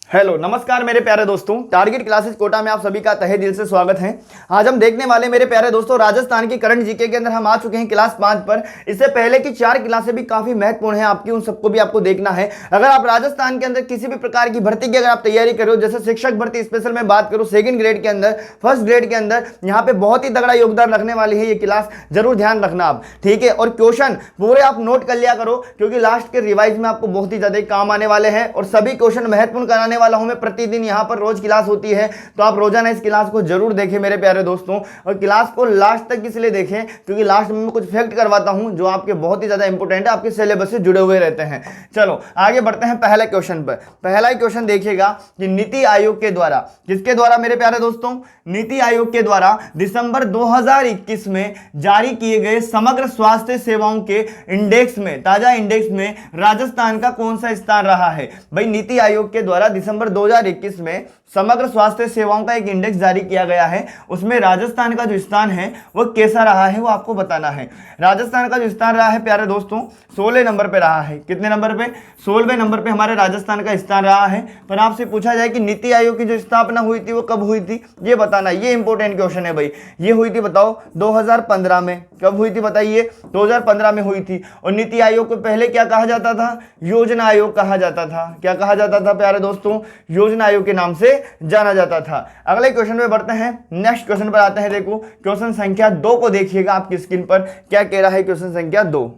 Hello नमस्कार मेरे प्यारे दोस्तों, टारगेट क्लासेस कोटा में आप सभी का तहे दिल से स्वागत है। आज हम देखने वाले मेरे प्यारे दोस्तों राजस्थान की करंट जीके के अंदर हम आ चुके हैं क्लास 5 पर। इससे पहले की 4 क्लासें भी काफी महत्वपूर्ण है आपकी, उन सबको भी आपको देखना है। अगर आप राजस्थान के अंदर किसी भी प्रकार की भर्ती की अगर आप तैयारी करो, जैसे शिक्षक भर्ती स्पेशल में बात करूँ, सेकंड ग्रेड के अंदर, फर्स्ट ग्रेड के अंदर, यहाँ पे बहुत ही तगड़ा योगदान रखने वाली है ये क्लास, जरूर ध्यान रखना आप, ठीक है। और क्वेश्चन पूरे आप नोट कर लिया करो, क्योंकि लास्ट के रिवाइज में आपको बहुत ही ज्यादा काम आने वाले हैं और सभी क्वेश्चन महत्वपूर्ण कराने वाला हूं मैं। प्रतिदिन यहाँ पर रोज क्लास होती है, तो आप रोजाना इस क्लास को जरूर देखें मेरे प्यारे दोस्तों। और क्लास को लास्ट तक इसलिए देखें क्योंकि लास्ट में मैं कुछ फैक्ट करवाता हूं जो आपके बहुत ही ज्यादा इंपॉर्टेंट है, आपके सिलेबस से जुड़े हुए रहते हैं। चलो आगे बढ़ते हैं पहले क्वेश्चन पर। पहला क्वेश्चन देखिएगा कि नीति आयोग के द्वारा, किसके द्वारा मेरे प्यारे दोस्तों? नीति आयोग के द्वारा दिसंबर 2021 में जारी किए गए समग्र स्वास्थ्य सेवाओं के इंडेक्स में, ताजा इंडेक्स में राजस्थान का कौन सा स्थान रहा है? भाई नीति आयोग के द्वारा दिसंबर 2021 में समग्र स्वास्थ्य सेवाओं का एक इंडेक्स जारी किया गया है, उसमें राजस्थान का जो स्थान है वो कैसा रहा है वो आपको बताना है। राजस्थान का जो स्थान रहा है प्यारे दोस्तों 16 नंबर पे रहा है। कितने नंबर पे? 16वें नंबर पे हमारे राजस्थान का स्थान रहा है। पर आपसे पूछा जाए कि नीति आयोग की जो स्थापना हुई थी वो कब हुई थी, ये बताना। ये इंपॉर्टेंट क्वेश्चन है भाई। ये हुई थी बताओ 2015 में। कब हुई थी बताइए? 2015 में हुई थी। और नीति आयोग को पहले क्या कहा जाता था? योजना आयोग कहा जाता था। क्या कहा जाता था प्यारे दोस्तों? योजना आयोग के नाम से जाना जाता था। अगले क्वेश्चन पे बढ़ते हैं, नेक्स्ट क्वेश्चन पर आते हैं। देखो क्वेश्चन संख्या 2 को देखिएगा आपकी स्क्रीन पर, क्या कह रहा है क्वेश्चन संख्या 2।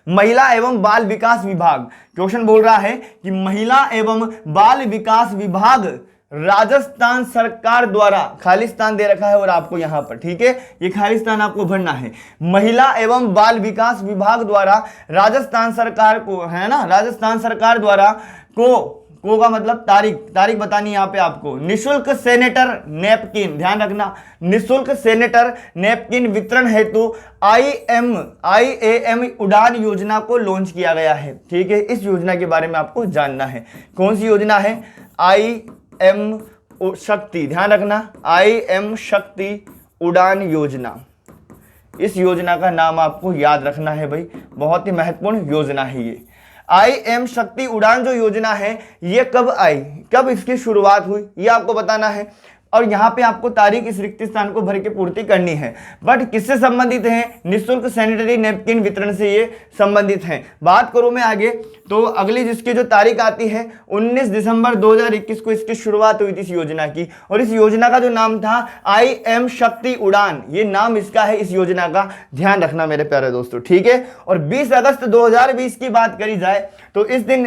महिला एवं बाल विकास विभाग, क्वेश्चन बोल रहा है कि महिला एवं बाल विकास विभाग राजस्थान सरकार द्वारा, खाली स्थान दे रखा है और आपको यहां पर, ठीक है, ये खाली स्थान आपको भरना है। महिला एवं बाल विकास विभाग द्वारा राजस्थान सरकार को, है ना, राजस्थान सरकार द्वारा को का मतलब तारीख बतानी यहाँ पे आपको। निशुल्क सैनिटर नैपकिन, ध्यान रखना, निशुल्क सैनिटर नैपकिन वितरण हेतु IAM उड़ान योजना को लॉन्च किया गया है, ठीक है। इस योजना के बारे में आपको जानना है। कौन सी योजना है? IAM शक्ति, ध्यान रखना, IAM शक्ति उड़ान योजना। इस योजना का नाम आपको याद रखना है भाई, बहुत ही महत्वपूर्ण योजना है ये। IAM शक्ति उड़ान जो योजना है ये कब आई, कब इसकी शुरुआत हुई, ये आपको बताना है। और यहाँ पे आपको तारीख इस रिक्त स्थान को भर के पूर्ति करनी है। बट किससे संबंधित है? निःशुल्क सैनिटरी नैपकिन वितरण से ये संबंधित हैं। बात करूं मैं आगे तो अगली जिसकी जो तारीख आती है 19 दिसंबर 2021 को इसकी शुरुआत हुई थी इस योजना की। और इस योजना का जो नाम था IAM शक्ति उड़ान, ये नाम इसका है इस योजना का, ध्यान रखना मेरे प्यारे दोस्तों, ठीक है। और 20 अगस्त 2020 की बात करी जाए तो इस दिन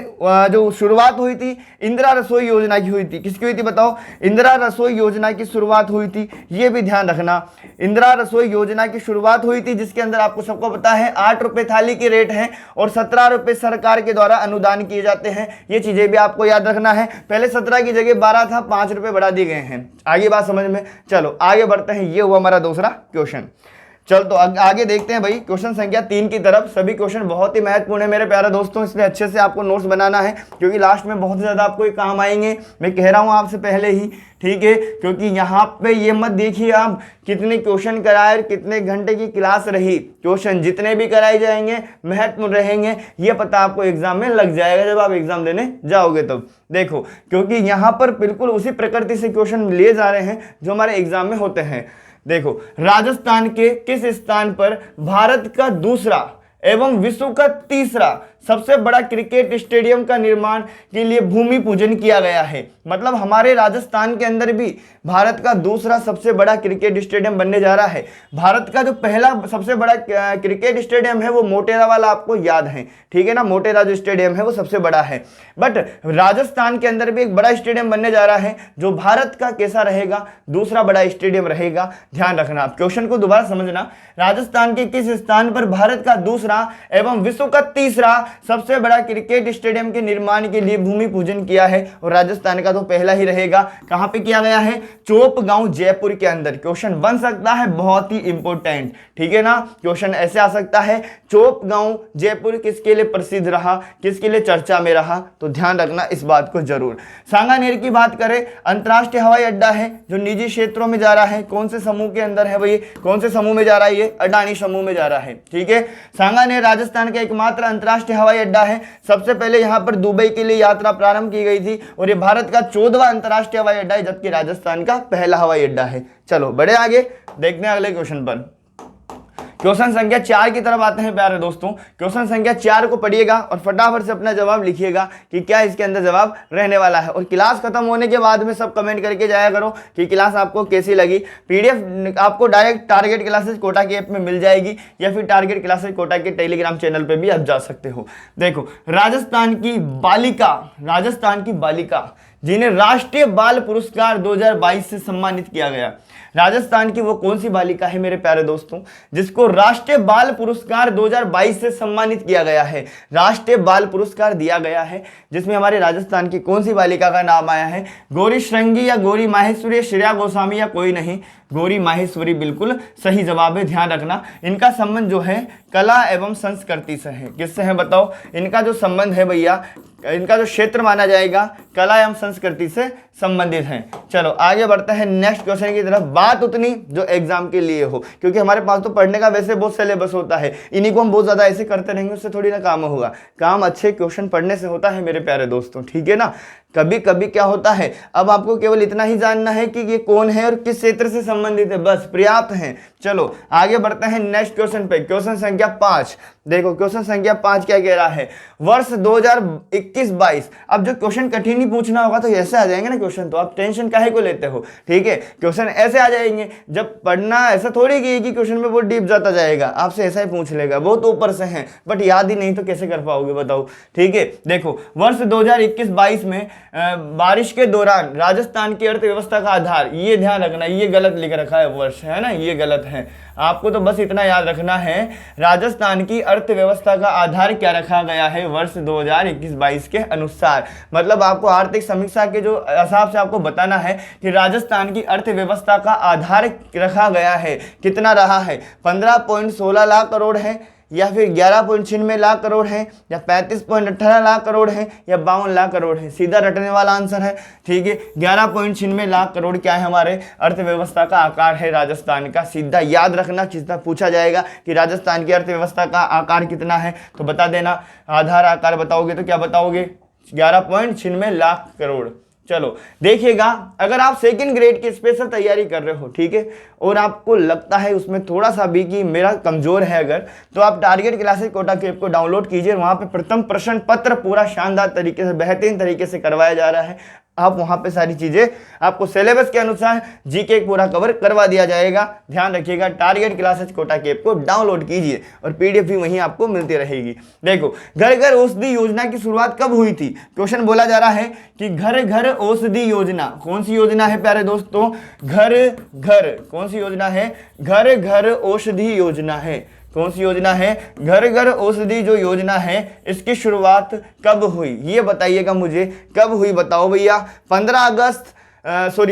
जो शुरुआत हुई थी इंदिरा रसोई योजना की हुई थी। किसकी हुई थी बताओ? इंदिरा रसोई योजना की शुरुआत हुई थी, ये भी ध्यान रखना। इंदिरा रसोई योजना की शुरुआत हुई थी जिसके अंदर आपको सबको पता है 8 रुपए थाली की रेट है और 17 रुपए सरकार के द्वारा अनुदान किए जाते हैं। ये चीजें भी आपको याद रखना है। पहले 17 की जगह 12 था, 5 रुपए बढ़ा दिए गए हैं। आगे बात समझ में? चलो आगे बढ़ते हैं। ये हुआ हमारा दूसरा क्वेश्चन। चल तो आगे देखते हैं भाई क्वेश्चन संख्या 3 की तरफ। सभी क्वेश्चन बहुत ही महत्वपूर्ण है मेरे प्यारे दोस्तों, इसलिए अच्छे से आपको नोट्स बनाना है क्योंकि लास्ट में बहुत ज्यादा आपको ये काम आएंगे। मैं कह रहा हूं आपसे पहले ही, ठीक है, क्योंकि यहाँ पे ये मत देखिए आप कितने क्वेश्चन कराए, कितने घंटे की क्लास रही। क्वेश्चन जितने भी कराए जाएंगे महत्वपूर्ण रहेंगे, ये पता आपको एग्जाम में लग जाएगा जब आप एग्जाम देने जाओगे तब। देखो क्योंकि यहाँ पर बिल्कुल उसी प्रकृति से क्वेश्चन लिए जा रहे हैं जो हमारे एग्जाम में होते हैं। देखो राजस्थान के किस स्थान पर भारत का दूसरा एवं विश्व का तीसरा सबसे बड़ा क्रिकेट स्टेडियम का निर्माण के लिए भूमि पूजन किया गया है? मतलब हमारे राजस्थान के अंदर भी भारत का दूसरा सबसे बड़ा क्रिकेट स्टेडियम बनने जा रहा है। भारत का जो पहला सबसे बड़ा क्रिकेट स्टेडियम है वो मोटेरा वाला आपको याद है, ठीक है ना, मोटेरा जो स्टेडियम है वो सबसे बड़ा है। बट राजस्थान के अंदर भी एक बड़ा स्टेडियम बनने जा रहा है जो भारत का कैसा रहेगा? दूसरा बड़ा स्टेडियम रहेगा। ध्यान रखना, आप क्वेश्चन को दोबारा समझना। राजस्थान के किस स्थान पर भारत का दूसरा एवं विश्व का तीसरा सबसे बड़ा क्रिकेट स्टेडियम के निर्माण के लिए भूमि पूजन किया है? और राजस्थान का तो पहला ही रहेगा। कहां पे किया गया है? चोपगांव जयपुर के अंदर। क्वेश्चन बन सकता है बहुत ही इंपॉर्टेंट, ठीक है ना। क्वेश्चन ऐसे आ सकता है, चोपगांव जयपुर किसके लिए प्रसिद्ध रहा, किसके लिए चर्चा में रहा? तो ध्यान रखना इस बात को जरूर। सांगानेर की बात करें, अंतरराष्ट्रीय हवाई अड्डा है जो निजी क्षेत्रों में जा रहा है। कौन से समूह के अंदर है भाई? कौन से समूह में जा रहा है? ये अडानी समूह में जा रहा है, ठीक है। सांगानेर राजस्थान का एकमात्र अंतरराष्ट्रीय हवाई अड्डा है। सबसे पहले यहाँ पर दुबई के लिए यात्रा प्रारंभ की गई थी और ये भारत का 14वां अंतर्राष्ट्रीय हवाई अड्डा है, जबकि राजस्थान का पहला हवाई अड्डा है। चलो बढ़े आगे, देखते हैं अगले क्वेश्चन पर। क्वेश्चन संख्या 4 की तरफ आते हैं प्यारे दोस्तों। क्वेश्चन संख्या 4 को पढ़िएगा और फटाफट से अपना जवाब लिखिएगा कि क्या इसके अंदर जवाब रहने वाला है। और क्लास खत्म होने के बाद में सब कमेंट करके जाया करो कि क्लास आपको कैसी लगी। पीडीएफ आपको डायरेक्ट टारगेट क्लासेस कोटा की ऐप में मिल जाएगी या फिर टारगेट क्लासेस कोटा के टेलीग्राम चैनल पर भी आप जा सकते हो। देखो, राजस्थान की बालिका जिन्हें राष्ट्रीय बाल पुरस्कार 2022 से सम्मानित किया गया, राजस्थान की वो कौन सी बालिका है मेरे प्यारे दोस्तों जिसको राष्ट्रीय बाल पुरस्कार 2022 से सम्मानित किया गया है। राष्ट्रीय बाल पुरस्कार दिया गया है जिसमें हमारे राजस्थान की कौन सी बालिका का नाम आया है? गौरी श्रृंगी या गौरी माहेश्वरी, श्रेया गोस्वामी या कोई नहीं? गौरी माहेश्वरी बिल्कुल सही जवाब है। ध्यान रखना, इनका संबंध जो है कला एवं संस्कृति से है। किससे है बताओ? इनका जो संबंध है भैया, इनका जो क्षेत्र माना जाएगा कला एवं संस्कृति से संबंधित है। चलो आगे बढ़ते हैं नेक्स्ट क्वेश्चन की तरफ। बात उतनी जो एग्जाम के लिए हो, क्योंकि हमारे पास तो पढ़ने का वैसे बहुत सिलेबस होता है, इन्हीं को हम बहुत ज्यादा ऐसे करते रहेंगे उससे थोड़ी ना काम होगा। काम अच्छे क्वेश्चन पढ़ने से होता है मेरे प्यारे दोस्तों, ठीक है ना। कभी कभी क्या होता है, अब आपको केवल इतना ही जानना है कि ये कौन है और किस क्षेत्र से संबंधित है, बस पर्याप्त है। चलो आगे बढ़ते हैं नेक्स्ट क्वेश्चन पे। क्वेश्चन संख्या 5 देखो, क्वेश्चन संख्या 5 क्या कह रहा है? वर्ष 2021-22। अब जो क्वेश्चन कठिन ही पूछना होगा तो ऐसे आ जाएंगे ना क्वेश्चन, तो आप टेंशन काहे को लेते हो, ठीक है। क्वेश्चन ऐसे आ जाएंगे, जब पढ़ना ऐसा थोड़ी कि क्वेश्चन में बहुत डीप जाता जाएगा, आपसे ऐसा ही पूछ लेगा, बहुत ऊपर से है बट याद ही नहीं तो कैसे कर पाओगे बताओ, ठीक है। देखो, वर्ष 2021-22 में बारिश के दौरान राजस्थान की अर्थव्यवस्था का आधार, ये ध्यान रखना, ये गलत लिख रखा है वर्ष, है ना, ये गलत है। आपको तो बस इतना याद रखना है, राजस्थान की अर्थव्यवस्था का आधार क्या रखा गया है वर्ष 2021-22 के अनुसार। मतलब आपको आर्थिक समीक्षा के जो हिसाब से आपको बताना है कि राजस्थान की अर्थव्यवस्था का आधार रखा गया है, कितना रहा है? 15.16 लाख करोड़ है, या फिर 11.96 लाख करोड़ है, या 35.18 लाख करोड़ है, या 52 लाख करोड़ है। सीधा रटने वाला आंसर है, ठीक है। 11.96 लाख करोड़ क्या है? हमारे अर्थव्यवस्था का आकार है राजस्थान का। सीधा याद रखना, जितना पूछा जाएगा कि राजस्थान की अर्थव्यवस्था का आकार कितना है तो बता देना। आधार आकार बताओगे तो क्या बताओगे? 11.96 लाख करोड़। चलो देखिएगा, अगर आप सेकंड ग्रेड की स्पेशल तैयारी कर रहे हो, ठीक है, और आपको लगता है उसमें थोड़ा सा भी कि मेरा कमजोर है अगर, तो आप टारगेट क्लासेस कोटा के ऐप को डाउनलोड कीजिए। वहां पे प्रथम प्रश्न पत्र पूरा शानदार तरीके से, बेहतरीन तरीके से करवाया जा रहा है। आप वहां पे सारी चीजें आपको सिलेबस के अनुसार जीके पूरा कवर करवा दिया जाएगा। ध्यान रखिएगा, टारगेट क्लासेस कोटा के ऐप को डाउनलोड कीजिए और पीडीएफ भी वहीं आपको मिलती रहेगी। देखो, घर घर औषधि योजना की शुरुआत कब हुई थी? क्वेश्चन बोला जा रहा है कि घर घर औषधि योजना, कौन सी योजना है प्यारे दोस्तों? घर घर, कौन सी योजना है? घर घर औषधि योजना है। कौन सी योजना है? घर घर औषधि जो योजना है, इसकी शुरुआत कब हुई ये बताइएगा मुझे। कब हुई बताओ भैया?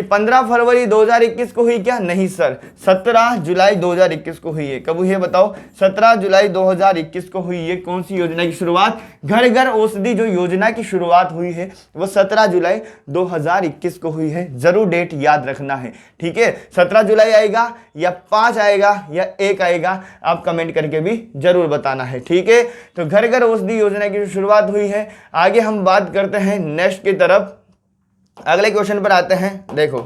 15 फरवरी 2021 को हुई क्या? नहीं सर, 17 जुलाई 2021 को हुई है। कब हुई है बताओ? 17 जुलाई 2021 को हुई है। कौन सी योजना की शुरुआत? घर घर औषधि जो योजना की शुरुआत हुई है वो 17 जुलाई 2021 को हुई है। जरूर डेट याद रखना है, ठीक है। 17 जुलाई आएगा या 5 आएगा या 1 आएगा, आप कमेंट करके भी जरूर बताना है, ठीक है। तो घर घर औषधि योजना की शुरुआत हुई है। आगे हम बात करते हैं नेक्स्ट की तरफ, अगले क्वेश्चन पर आते हैं। देखो,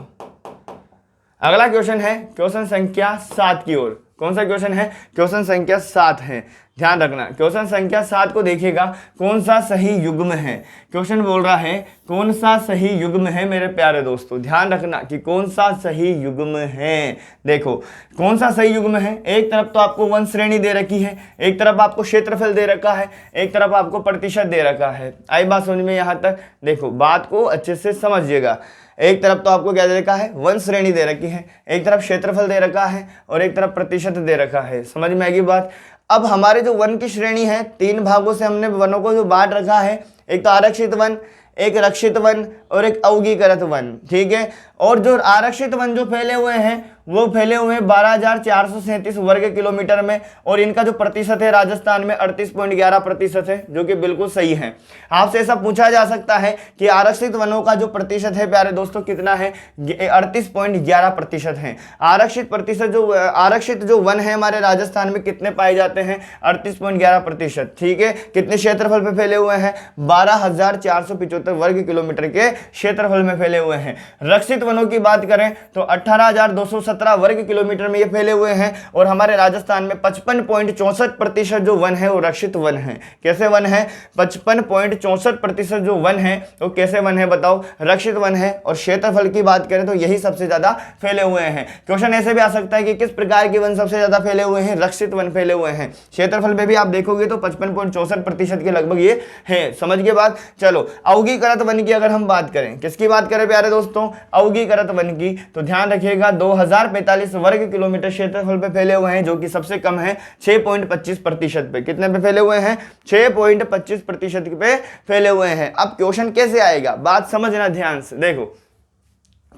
अगला क्वेश्चन है क्वेश्चन संख्या 7 की ओर। कौन सा क्वेश्चन है? क्वेश्चन संख्या 7 है। ध्यान रखना, क्वेश्चन संख्या 7 को देखिएगा, कौन सा सही युग्म है। क्वेश्चन बोल रहा है कौन सा सही युग्म है मेरे प्यारे दोस्तों। ध्यान रखना कि कौन सा सही युग्म है। देखो, कौन सा सही युग्म है? एक तरफ तो आपको वंश श्रेणी दे रखी है, एक तरफ आपको क्षेत्रफल दे रखा है, एक तरफ आपको प्रतिशत दे रखा है। आई बात समझ में यहाँ तक? देखो, बात को अच्छे से समझिएगा। एक तरफ तो आपको क्या दे रखा है? वंश श्रेणी दे रखी है, एक तरफ क्षेत्रफल दे रखा है और एक तरफ प्रतिशत दे रखा है। समझ में आएगी बात? अब हमारे जो वन की श्रेणी है, 3 भागों से हमने वनों को जो बांट रखा है, एक तो आरक्षित वन, एक रक्षित वन और एक अवगीकृत वन, ठीक है। और जो आरक्षित वन जो फैले हुए हैं वो फैले हुए हैं 12,437 वर्ग किलोमीटर में, और इनका जो प्रतिशत है राजस्थान में 38.11% है, जो कि बिल्कुल सही है। आपसे ऐसा पूछा जा सकता है कि आरक्षित वनों का जो प्रतिशत है प्यारे दोस्तों कितना है, 38.11% है। आरक्षित जो वन है हमारे राजस्थान में कितने पाए जाते हैं, 38.11%। ठीक है, कितने क्षेत्रफल पे फैले हुए हैं, 12,475 वर्ग किलोमीटर के क्षेत्रफल में फैले हुए हैं। रक्षित वनों की बात करें तो 18,217 वर्ग किलोमीटर में ये फैले हुए हैं, और हमारे राजस्थान में 55.64% जो वन है वो रक्षित वन है। कैसे वन है, 55.64% जो वन है वो कैसे वन है बताओ, रक्षित वन है। और क्षेत्रफल की बात करें तो यही सबसे ज्यादा फैले हुए हैं। क्वेश्चन ऐसे भी आ सकता है कि किस प्रकार के वन सबसे ज्यादा फैले हुए हैं, रक्षित वन फैले हुए हैं। क्षेत्रफल पे भी आप देखोगे तो 55.64% के लगभग ये है। समझ के बाद चलो अवगीकृत वन की अगर हम बात करें, किसकी बात करें प्यारे दोस्तों, अवगीकृत वन की, तो ध्यान रखिएगा 2045 वर्ग किलोमीटर क्षेत्रफल पे फैले हुए हैं, जो कि सबसे कम है 6.25% पे। कितने पे फैले हुए हैं, 6.25% पे फैले हुए हैं। अब क्वेश्चन कैसे आएगा, बात समझना ध्यान से। देखो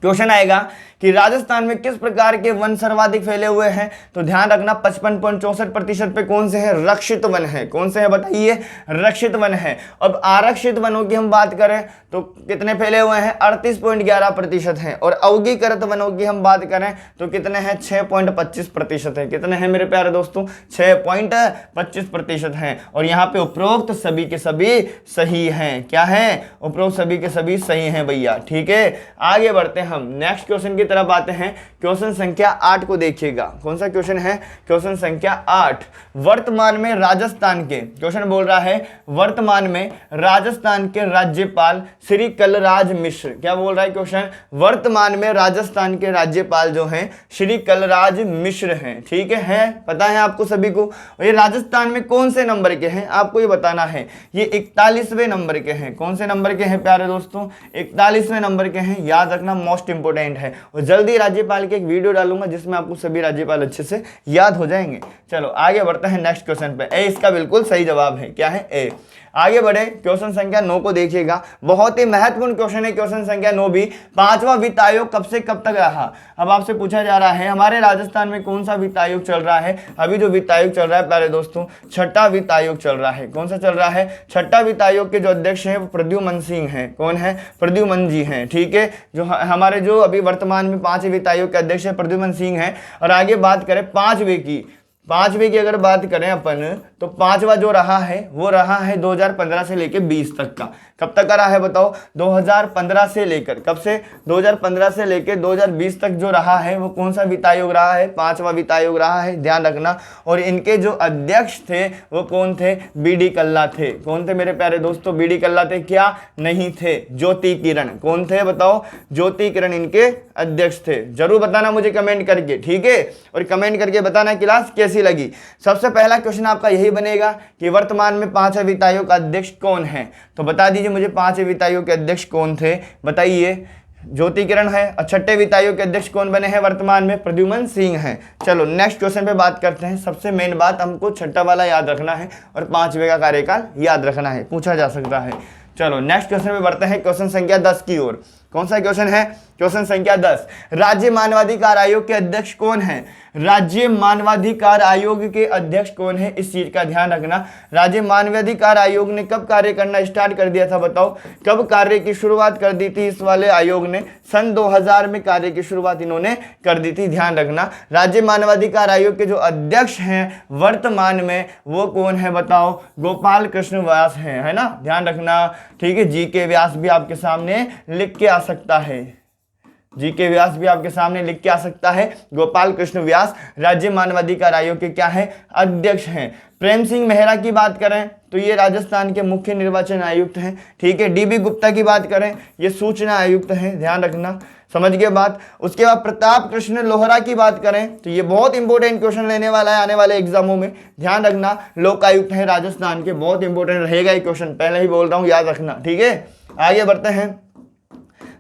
क्वेश्चन आएगा कि राजस्थान में किस प्रकार के वन सर्वाधिक फैले हुए हैं, तो ध्यान रखना 55.64% पे कौन से हैं, रक्षित वन है। कौन से हैं बताइए, रक्षित वन है। अब आरक्षित वनों की हम बात करें तो कितने फैले हुए हैं, 38.11% हैं। और अवगीकृत वनों की हम बात करें तो कितने हैं, 6.25% है। कितने हैं मेरे प्यारे दोस्तों, 6.25% हैं। और यहाँ पे उपरोक्त सभी के सभी सही हैं। क्या है, उपरोक्त सभी के सभी सही हैं भैया। ठीक है, आगे बढ़ते हैं हम नेक्स्ट क्वेश्चन की तरफ आते हैं। क्वेश्चन संख्या 8 को देखिएगा। कौन सा क्वेश्चन है, क्वेश्चन संख्या 8। वर्तमान में राजस्थान के, क्वेश्चन बोल रहा है वर्तमान में राजस्थान के राज्यपाल श्री कलराज मिश्र, क्या बोल रहा है क्वेश्चन, वर्तमान में राजस्थान के राज्यपाल जो हैं श्री कलराज मिश्र हैं। ठीक है, पता है आपको सभी को। ये राजस्थान में कौन से नंबर के हैं आपको ये बताना है। ये 41वें नंबर के हैं। कौन से नंबर के हैं प्यारे दोस्तों, 41वें नंबर के हैं। याद रखना, मोस्ट इंपोर्टेंट है। और जल्दी राज्यपाल की एक वीडियो डालूंगा जिसमें आपको सभी राज्यपाल अच्छे से याद हो जाएंगे। चलो आगे बढ़ते हैं नेक्स्ट क्वेश्चन पे। ए इसका बिल्कुल सही जवाब है। क्या है, ए। आगे बढ़े, क्वेश्चन संख्या 9 को देखिएगा। बहुत ही महत्वपूर्ण क्वेश्चन है क्वेश्चन संख्या 9 भी। 5वां वित्त आयोग कब से कब तक रहा। अब आपसे पूछा जा रहा है हमारे राजस्थान में कौन सा वित्त आयोग चल रहा है। अभी जो वित्त आयोग चल रहा है प्यारे दोस्तों, छठा वित्त आयोग चल रहा है। कौन सा चल रहा है, छठा वित्त आयोग के जो अध्यक्ष हैं वो प्रद्युमन सिंह हैं। कौन है, प्रद्युमन जी हैं। ठीक है, जो हमारे जो अभी वर्तमान में 5वें वित्त आयोग के अध्यक्ष है प्रद्युमन सिंह हैं। और आगे बात करें 5वें की अगर बात करें अपन, तो 5वां जो रहा है वो रहा है 2015 से लेकर 20 तक का। कब तक का रहा है बताओ, 2015 से लेकर, कब से, 2015 से लेकर 2020 तक जो रहा है वो कौन सा वित्त आयोग रहा है, 5वां वित्त आयोग रहा है। ध्यान रखना। और इनके जो अध्यक्ष थे वो कौन थे, बी.डी. कल्ला थे। कौन थे मेरे प्यारे दोस्तों, बी.डी. कल्ला थे। क्या नहीं थे, ज्योति किरण। कौन थे बताओ, ज्योति किरण इनके अध्यक्ष थे। जरूर बताना मुझे कमेंट करके। ठीक है, और कमेंट करके बताना क्लास कैसी लगी। सबसे पहला क्वेश्चन आपका यही बनेगा कि वर्तमान में 5वें वित्त आयोग का अध्यक्ष कौन है, तो बता दीजिए मुझे 5वें वित्त आयोग के अध्यक्ष कौन थे, बताइए। ज्योति किरण है। और छठे वित्त आयोग के अध्यक्ष कौन बने हैं वर्तमान में, प्रद्युमन सिंह हैं। चलो नेक्स्ट क्वेश्चन पे बात करते हैं। सबसे मेन बात हमको छठा वाला याद रखना है और 5वें का कार्यकाल याद रखना है, पूछा जा सकता है। चलो नेक्स्ट क्वेश्चन पे बढ़ते हैं, क्वेश्चन संख्या 10 की ओर। कौन सा क्वेश्चन है, क्वेश्चन संख्या 10। राज्य मानवाधिकार आयोग के अध्यक्ष कौन है, राज्य मानवाधिकार आयोग के अध्यक्ष कौन है, इस चीज का ध्यान रखना। राज्य मानवाधिकार आयोग ने कब कार्य करना स्टार्ट कर दिया था बताओ, कब कार्य की शुरुआत कर दी थी इस वाले आयोग ने, सन 2000 में कार्य की शुरुआत इन्होंने कर दी थी। ध्यान रखना, राज्य मानवाधिकार आयोग के जो अध्यक्ष हैं वर्तमान में वो कौन है बताओ, गोपाल कृष्ण व्यास हैं, है ना। ध्यान रखना, ठीक है। जी.के. व्यास भी आपके सामने लिख के आ सकता है, जी.के. व्यास भी आपके सामने लिख के आ सकता है। गोपाल कृष्ण व्यास राज्य मानवाधिकार आयोग के क्या है, अध्यक्ष हैं। प्रेम सिंह मेहरा की बात करें तो ये राजस्थान के मुख्य निर्वाचन आयुक्त हैं। ठीक है। डी.बी. गुप्ता की बात करें ये सूचना आयुक्त हैं। ध्यान रखना, समझ गए बात। उसके बाद प्रताप कृष्ण लोहरा की बात करें तो ये बहुत इंपॉर्टेंट क्वेश्चन लेने वाला है आने वाले एग्जामों में। ध्यान रखना, लोकायुक्त है राजस्थान के, बहुत इंपॉर्टेंट रहेगा ये क्वेश्चन, पहले ही बोल रहा हूँ, याद रखना। ठीक है, आगे बढ़ते हैं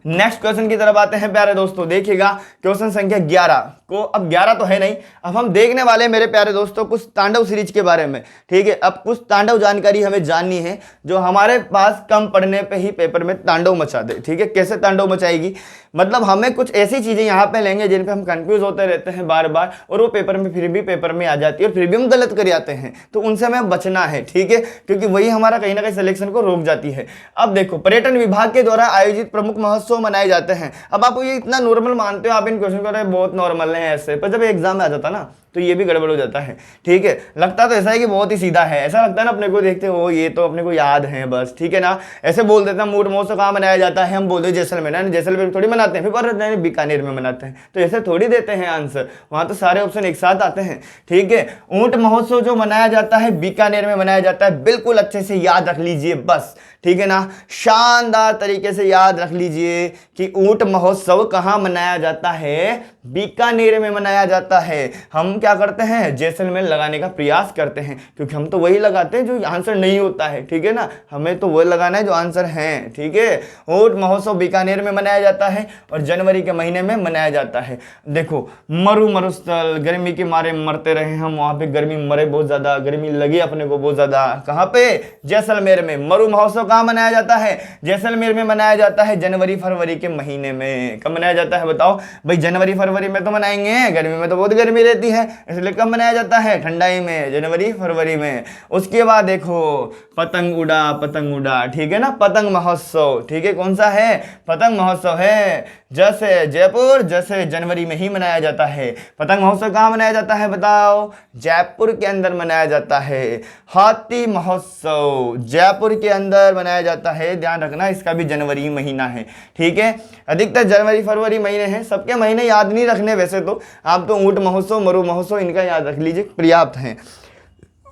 नेक्स्ट क्वेश्चन की तरफ आते हैं प्यारे दोस्तों। देखिएगा क्वेश्चन संख्या 11 को, अब 11 तो है नहीं, अब हम देखने वाले हैं मेरे प्यारे दोस्तों कुछ तांडव सीरीज के बारे में। ठीक है, अब कुछ तांडव जानकारी हमें जाननी है जो हमारे पास कम पढ़ने पे ही पेपर में तांडव मचा दे। ठीक है, कैसे तांडव मचाएगी, मतलब हमें कुछ ऐसी चीजें यहाँ पे लेंगे जिन पे हम कंफ्यूज होते रहते हैं बार बार, और वो पेपर में फिर भी पेपर में आ जाती है और फिर भी हम गलत कर जाते हैं, तो उनसे हमें बचना है। ठीक है, क्योंकि वही हमारा कहीं ना कहीं सिलेक्शन को रोक जाती है। अब देखो, पर्यटन विभाग के द्वारा आयोजित प्रमुख महोत्सव मनाए जाते हैं। अब आप ये इतना नॉर्मल मानते हो, आप इन क्वेश्चन को बहुत नॉर्मल है ऐसे, पर जब एग्जाम में आ जाता ना तो ये भी गड़बड़ हो जाता है। ठीक है, लगता तो ऐसा है कि बहुत ही सीधा है, ऐसा लगता है ना अपने को देखते हो ये तो अपने को याद है बस। ठीक है ना, ऐसे बोल देते हैं मूड महोत्सव कहाँ मनाया जाता है, हम बोलते जैसलमेर ना, जैसलमेर थोड़ी मनाते हैं, फिर बीकानेर में मनाते हैं, तो ऐसे थोड़ी देते हैं आंसर, वहां तो सारे ऑप्शन एक साथ आते हैं। ठीक है, ऊंट महोत्सव जो मनाया जाता है बीकानेर में मनाया जाता है, बिल्कुल अच्छे से याद रख लीजिए बस। ठीक है ना, शानदार तरीके से याद रख लीजिए कि ऊंट महोत्सव कहाँ मनाया जाता है, बीकानेर में मनाया जाता है। हम क्या करते हैं, जैसलमेर लगाने का प्रयास करते हैं, क्योंकि हम तो वही लगाते हैं जो आंसर नहीं होता है। ठीक है ना, हमें तो वही लगाना है जो आंसर है। ठीक है, ऊंट महोत्सव बीकानेर में मनाया जाता है और जनवरी के महीने में मनाया जाता है। देखो, मरुस्थल, गर्मी के मारे मरते रहे हम, वहां पे गर्मी मरे बहुत ज्यादा, गर्मी लगी अपने को बहुत ज्यादा। कहाँ पे, जैसलमेर में। मरु महोत्सव कहाँ मनाया जाता है, जैसलमेर में मनाया जाता है जनवरी फरवरी के महीने में। कब मनाया जाता है बताओ भाई, जनवरी फरवरी में तो मनाएंगे, गर्मी में तो बहुत गर्मी रहती है, इसलिए कब मनाया जाता है, ठंडाई में, जनवरी फरवरी में। उसके बाद देखो, पतंग उड़ा। ठीक है ना, पतंग महोत्सव। ठीक है, कौन सा है, पतंग महोत्सव है, जैसे जयपुर, जैसे जनवरी में ही मनाया जाता है। पतंग महोत्सव कहाँ मनाया जाता है बताओ, जयपुर के अंदर मनाया जाता है। हाथी महोत्सव जयपुर के अंदर मनाया जाता है, ध्यान रखना इसका भी जनवरी महीना है। ठीक है, अधिकतर जनवरी फरवरी महीने हैं, सबके महीने याद नहीं रखने वैसे तो, आप तो ऊंट महोत्सव मरु महोत्सव इनका याद रख लीजिए, पर्याप्त है।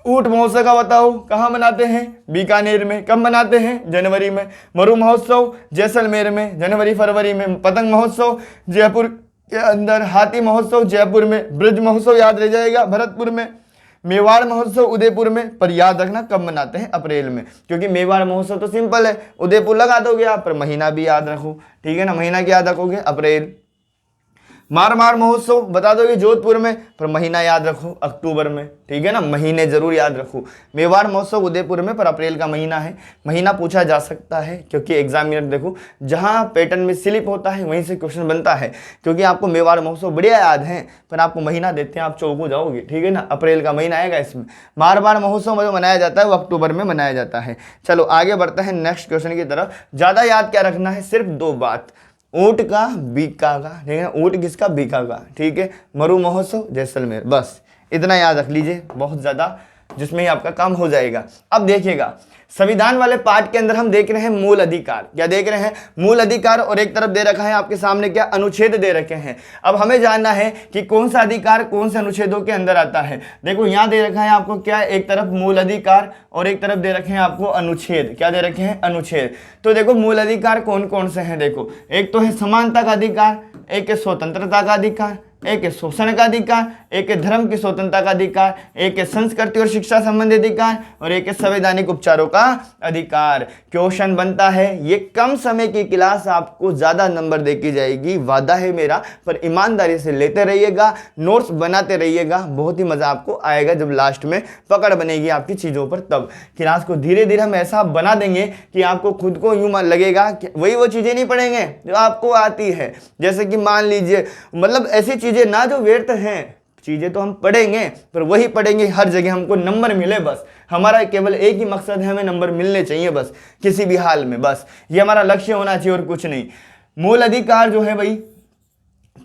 ऊंट महोत्सव का बताओ कहाँ मनाते हैं, बीकानेर में। कब मनाते हैं, जनवरी में। मरु महोत्सव जैसलमेर में, जनवरी फरवरी में। पतंग महोत्सव जयपुर के अंदर। हाथी महोत्सव जयपुर में। ब्रज महोत्सव याद रह जाएगा, भरतपुर में। मेवाड़ महोत्सव उदयपुर में, पर याद रखना कब मनाते हैं, अप्रैल में, क्योंकि मेवाड़ महोत्सव तो सिंपल है, उदयपुर लगा दोगे आप, पर महीना भी याद रखो। ठीक है ना, महीना क्या याद रखोगे, अप्रैल। मारवाड़ महोत्सव बता दोगे जोधपुर में, पर महीना याद रखो, अक्टूबर में। ठीक है ना, महीने जरूर याद रखो। मेवाड़ महोत्सव उदयपुर में, पर अप्रैल का महीना है। महीना पूछा जा सकता है, क्योंकि एग्जामिनर देखो जहां पैटर्न में स्लिप होता है वहीं से क्वेश्चन बनता है, क्योंकि आपको मेवाड़ महोत्सव बढ़िया याद है, पर आपको महीना देते हैं, आप चौक हो जाओगे। ठीक है ना, अप्रैल का महीना आएगा इसमें। मारवाड़ महोत्सव जो मनाया जाता है वो अक्टूबर में मनाया जाता है। चलो आगे बढ़ते हैं नेक्स्ट क्वेश्चन की तरफ। ज्यादा याद क्या रखना है, सिर्फ दो बात, ऊंट का बीका का। ठीक है, ऊंट किसका, बीका का। ठीक है, मरु महोत्सव जैसलमेर, बस इतना याद रख लीजिए, बहुत ज्यादा, जिसमें ही आपका काम हो जाएगा। अब देखिएगा, संविधान वाले पार्ट के अंदर हम देख रहे हैं मूल अधिकार। क्या देख रहे हैं, मूल अधिकार, और एक तरफ दे रखा है आपके सामने क्या, अनुच्छेद दे रखे हैं। अब हमें जानना है कि कौन सा अधिकार कौन से अनुच्छेदों के अंदर आता है। देखो यहाँ दे रखा है आपको क्या, एक तरफ मूल अधिकार और एक तरफ दे रखे हैं आपको अनुच्छेद। क्या दे रखे हैं, अनुच्छेद। तो देखो मूल अधिकार कौन कौन से हैं, देखो एक तो है समानता का अधिकार, एक है स्वतंत्रता का अधिकार, एक है शोषण का अधिकार, एक है धर्म की स्वतंत्रता का अधिकार, एक है संस्कृति और शिक्षा संबंधी अधिकार, और एक है संवैधानिक उपचारों का अधिकार। क्वेश्चन बनता है, ये कम समय की क्लास आपको ज्यादा नंबर देके जाएगी, वादा है मेरा, पर ईमानदारी से लेते रहिएगा, नोट्स बनाते रहिएगा, बहुत ही मजा आपको आएगा जब लास्ट में पकड़ बनेगी आपकी चीजों पर। तब क्लास को धीरे धीरे हम ऐसा बना देंगे कि आपको खुद को यूं लगेगा कि वही वो चीजें नहीं पढ़ेंगे जो आपको आती है। जैसे कि मान लीजिए, मतलब ऐसी चीजें ना जो व्यर्थ हैं, चीजें तो हम पढ़ेंगे, पर वही पढ़ेंगे हर जगह हमको नंबर मिले, बस हमारा केवल एक ही मकसद है, हमें नंबर मिलने चाहिए बस, किसी भी हाल में, बस ये हमारा लक्ष्य होना चाहिए और कुछ नहीं। मूल अधिकार जो है भाई,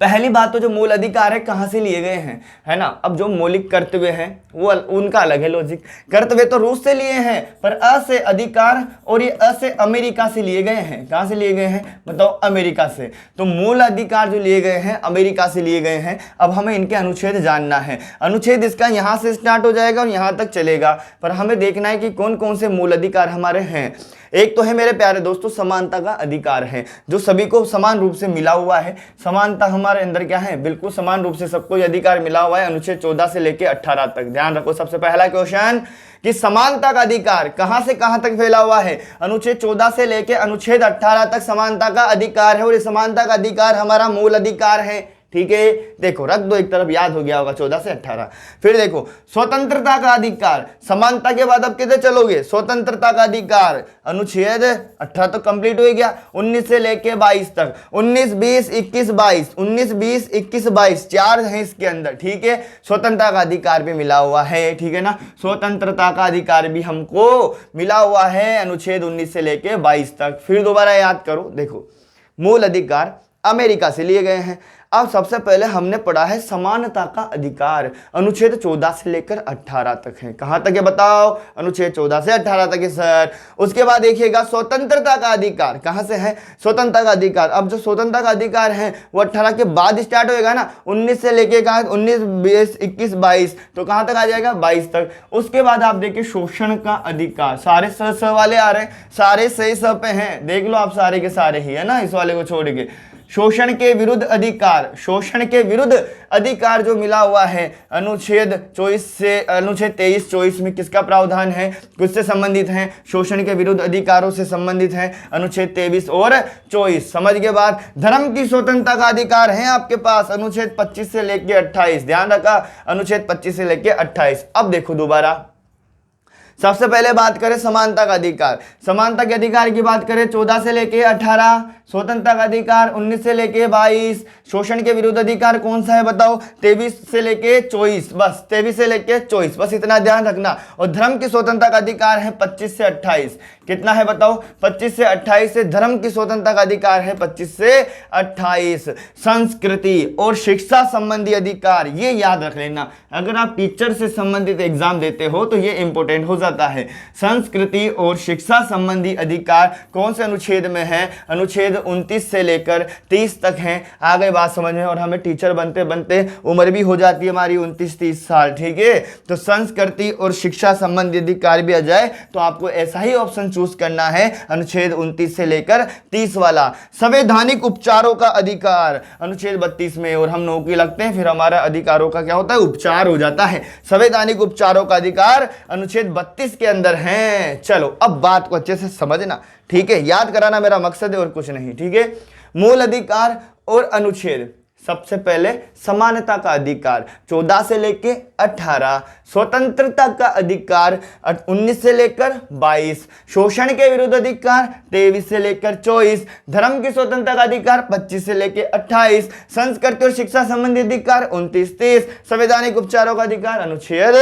पहली बात तो जो मूल अधिकार है कहाँ से लिए गए हैं, है ना। अब जो मौलिक कर्तव्य हैं वो उनका अलग है लॉजिक, कर्तव्य तो रूस से लिए हैं, पर अ से अधिकार, और ये अ से अमेरिका से लिए गए हैं। कहाँ से लिए गए हैं बताओ, अमेरिका से। तो मूल अधिकार जो लिए गए हैं अमेरिका से लिए गए हैं। अब हमें इनके अनुच्छेद जानना है, अनुच्छेद इसका यहाँ से स्टार्ट हो जाएगा और यहाँ तक चलेगा, पर हमें देखना है कि कौन कौन से मूल अधिकार हमारे हैं। एक तो है मेरे प्यारे दोस्तों समानता का अधिकार है, जो सभी को समान रूप से मिला हुआ है। समानता हम हमारे अंदर क्या है, बिल्कुल समान रूप से सबको ये अधिकार मिला हुआ है अनुच्छेद 14 से लेके 18 तक। ध्यान रखो सबसे पहला क्वेश्चन कि समानता का अधिकार कहां से कहां तक फैला हुआ है, अनुच्छेद 14 से लेके अनुच्छेद 18 तक समानता का अधिकार है और ये समानता का अधिकार हमारा मूल अधिकार है। ठीक है, देखो रख दो एक तरफ, याद हो गया होगा 14 से 18। फिर देखो स्वतंत्रता का अधिकार, समानता के बाद अब किधर चलोगे, स्वतंत्रता का अधिकार अनुच्छेद 18 तो कंप्लीट हो गया, 19 से लेके 22 तक, 19 20 21 22, 19 20 21 22 4 है इसके अंदर। ठीक है, स्वतंत्रता का अधिकार भी मिला हुआ है। ठीक है ना, स्वतंत्रता का अधिकार भी हमको मिला हुआ है अनुच्छेद 19 से लेके 22 तक। फिर दोबारा याद करो, देखो मूल अधिकार अमेरिका से लिए गए हैं। अब सबसे पहले हमने पढ़ा है समानता का अधिकार, अनुच्छेद 14 से लेकर 18 तक है। कहां तक है बताओ, अनुच्छेद 14 से 18 तक है सर। उसके बाद देखिएगा स्वतंत्रता का अधिकार कहां से है, स्वतंत्रता का अधिकार, अब जो स्वतंत्रता का अधिकार है वो 18 के बाद स्टार्ट होएगा ना, 19 से लेके कहा 19 20 21 22, तो कहां तक आ जाएगा 22 तक। उसके बाद आप देखिए शोषण का अधिकार, सारे स वाले आ रहे हैं, सारे सही स पे हैं, देख लो आप सारे के सारे ही है ना, इस वाले को छोड़ के। शोषण के विरुद्ध अधिकार, शोषण के विरुद्ध अधिकार जो मिला हुआ है अनुच्छेद 24 से अनुच्छेद 23 24 में किसका प्रावधान है, किससे संबंधित है, शोषण के विरुद्ध अधिकारों से संबंधित है अनुच्छेद 23 और 24। समझ के बाद धर्म की स्वतंत्रता का अधिकार है आपके पास अनुच्छेद 25 से लेके 28। ध्यान रखा अनुच्छेद 25 से लेके 28। अब देखो दोबारा सबसे पहले बात करें समानता का अधिकार, समानता के अधिकार की बात करें 14 से लेके 18, स्वतंत्रता का अधिकार 19 से लेके 22, शोषण के विरुद्ध अधिकार कौन सा है बताओ 23 से लेके 24, बस 23 से लेके 24, बस इतना ध्यान रखना। और धर्म की स्वतंत्रता का अधिकार है 25 से 28, कितना है बताओ 25 से 28 से धर्म की स्वतंत्रता का अधिकार है 25 से 28। संस्कृति और शिक्षा संबंधी अधिकार, ये याद रख लेना, अगर आप टीचर से संबंधित एग्जाम देते हो तो ये इंपॉर्टेंट हो जाता है। संस्कृति और शिक्षा संबंधी अधिकार कौन से अनुच्छेद में है, अनुच्छेद 29 से लेकर 30 तक हैं। आ गई बात समझ में, और हमें टीचर बनते बनते उम्र भी हो जाती है हमारी 29-30 साल। ठीक है, तो संस्कृति और शिक्षा संबंधी अधिकार भी आ जाए तो आपको ऐसा ही ऑप्शन चूज करना है अनुच्छेद 29 से लेकर 30 वाला। संवैधानिक उपचारों का अधिकार अनुच्छेद 32 में, और हम नौकरी लगते हैं फिर हमारा अधिकारों का क्या होता है, उपचार हो जाता है। संवैधानिक उपचारों का अधिकार अनुच्छेद 32 के अंदर है। चलो अब बात को अच्छे से समझना, ठीक है, याद कराना मेरा मकसद है और कुछ नहीं। ठीक है, मूल अधिकार और अनुच्छेद, सबसे पहले समानता का अधिकार 14 से लेके 18, स्वतंत्रता का अधिकार 19 से लेकर 22, शोषण के विरुद्ध अधिकार 23 से लेकर 24, धर्म की स्वतंत्रता का अधिकार 25 से लेकर 28, संस्कृति और शिक्षा संबंधी अधिकार 29-30, संवैधानिक उपचारों का अधिकार अनुच्छेद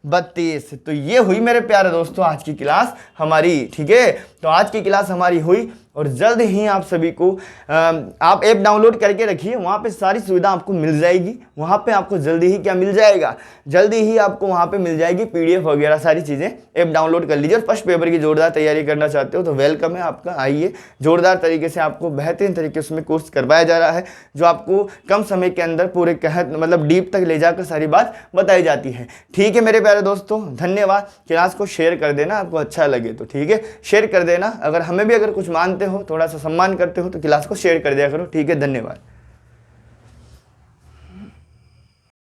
32। तो ये हुई मेरे प्यारे दोस्तों आज की क्लास हमारी। ठीक है, तो आज की क्लास हमारी हुई, और जल्द ही आप सभी को आप ऐप डाउनलोड करके रखिए, वहाँ पे सारी सुविधा आपको मिल जाएगी। वहाँ पे आपको जल्दी ही क्या मिल जाएगा, जल्दी ही आपको वहाँ पे मिल जाएगी PDF वगैरह सारी चीज़ें। ऐप डाउनलोड कर लीजिए, और फर्स्ट पेपर की जोरदार तैयारी करना चाहते हो तो वेलकम है आपका, आइए। जोरदार तरीके से आपको बेहतरीन तरीके से उसमें कोर्स करवाया जा रहा है, जो आपको कम समय के अंदर पूरे मतलब डीप तक ले जाकर सारी बात बताई जाती है। ठीक है मेरे प्यारे दोस्तों, धन्यवाद। क्लास को शेयर कर देना, आपको अच्छा लगे तो ठीक है शेयर कर देना। अगर हमें भी अगर कुछ मानते हो, थोड़ा सा सम्मान करते हो तो क्लास को शेयर कर दिया करो। ठीक है, धन्यवाद।